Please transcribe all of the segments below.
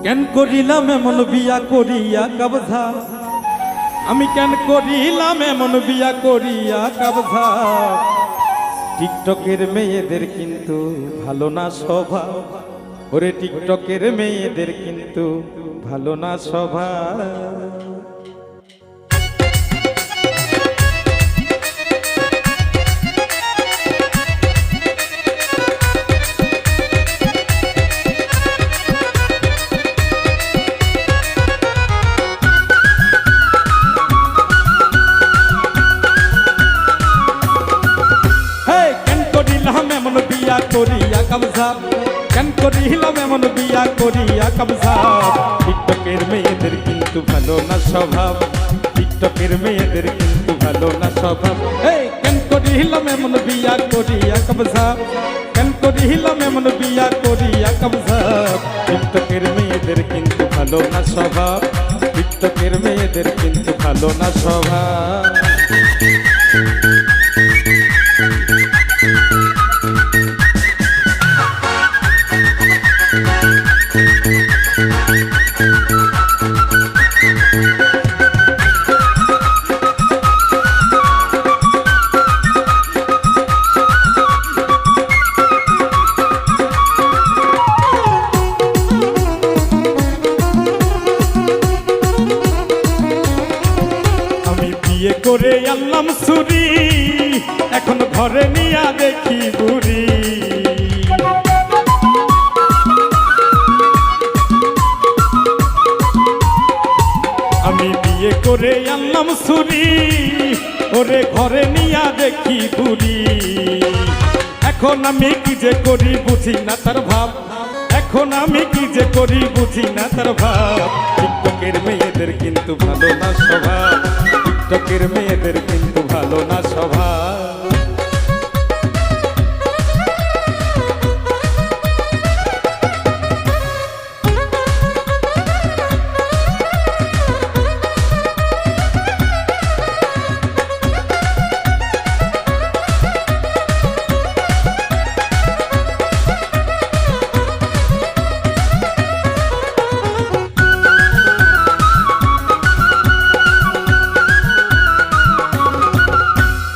কেন করিলাম এমন বিয়া করিয়া কবজা, আমি কেন করিলাম এমন বিয়া করিয়া কবজা। টিকটকের মেয়েদের কিন্তু ভালো না স্বভাব, ওরে টিকটকের মেয়েদের কিন্তু ভালো না স্বভাব। বিয়া করিয়া কবজা, কেন করিলাম এমন বিয়া করিয়া কবজা। টিকটকের মেয়েদের কিন্তু ভালো না স্বভাব, টিকটকের মেয়েদের কিন্তু ভালো না স্বভাব। কেন করিলাম এমন বিয়া করিয়া কবজা, কেন করিলাম এমন বিয়া করিয়া কবজা। টিকটকের মেয়েদের কিন্তু ভালো না স্বভাব, টিকটকের মেয়েদের কিন্তু ভালো না স্বভাব। বিয়ে করে আনলাম ছুরি, এখন ঘরে নিয়া দেখি বুড়ি। আমি বিয়ে করে আনলাম ছুরি, ওরে ঘরে নিয়া দেখি বুড়ি। এখন আমি কি যে করি বুঝি না তার ভাব, এখন আমি কি যে করি বুঝি না তার ভাব। টিকটকের মেয়েদের কিন্তু ভালো না স্বভাব, টিকটকের মেয়েদের কিন্তু ভালো না স্বভাব।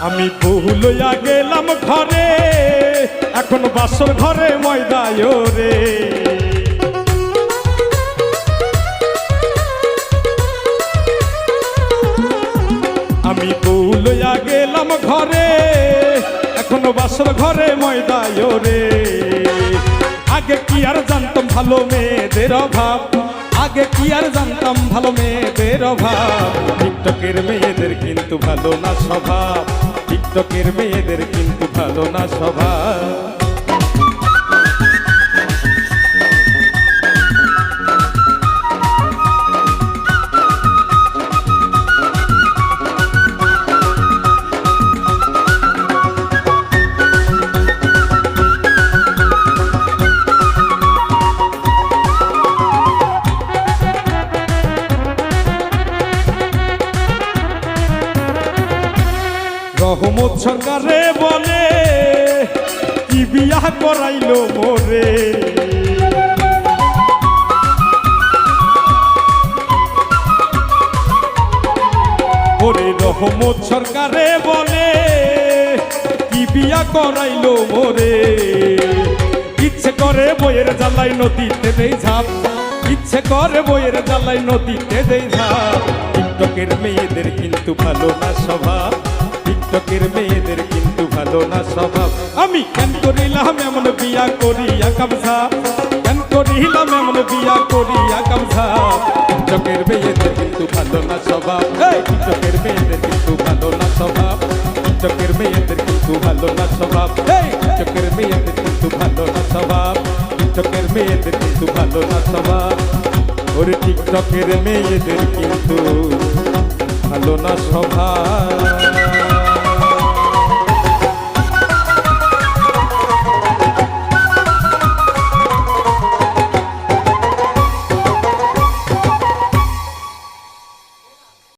আমি বহু লইয়া গেলাম ঘরে, এখন বাসর ঘরে ময়দায় রে। আমি বহু লইয়া গেলাম ঘরে, এখন বাসর ঘরে ময়দায় রে। আগে কি আর জানতাম ভালো মেয়েদের অভাব, আগে কি আর জানতাম ভালো মেয়েদের অভাব। টিকটকের মেয়েদের কিন্তু ভালো না স্বভাব, টিকটকের মেয়েদের কিন্তু ভালো না স্বভাব। রহমত সরকারে বলে কি বিয়া করাইলো মোরে। ওরে রহমত সরকারে বলে কি বিয়া করাইলো মোরে। ইচ্ছে করে বইয়ের জ্বালাই নদীতে দেই ঝাঁপ, ইচ্ছে করে বইয়ের জ্বালাই নদীতে দেই ঝাঁপ। টিকটকের মেয়েদের কিন্তু ভালো না স্বভাব, টিকটকের মেয়েদের কিন্তু ভালো না স্বভাব। আমি কেন করিলাম এমন বিয়া করিয়া কবজা, কেন করিলাম এমন বিয়া করিয়া কবজা। টিকটকের মেয়েদের কিন্তু ভালো না স্বভাব, টিকটকের মেয়েদের কিন্তু ভালো না স্বভাব, টিকটকের মেয়েদের কিন্তু ভালো না স্বভাব, টিকটকের মেয়েদের কিন্তু ভালো না স্বভাব, টিকটকের মেয়েদের কিন্তু ভালো না স্বভাব। ওরে টিকটকের মেয়েদের কিন্তু ভালো না স্বভাব।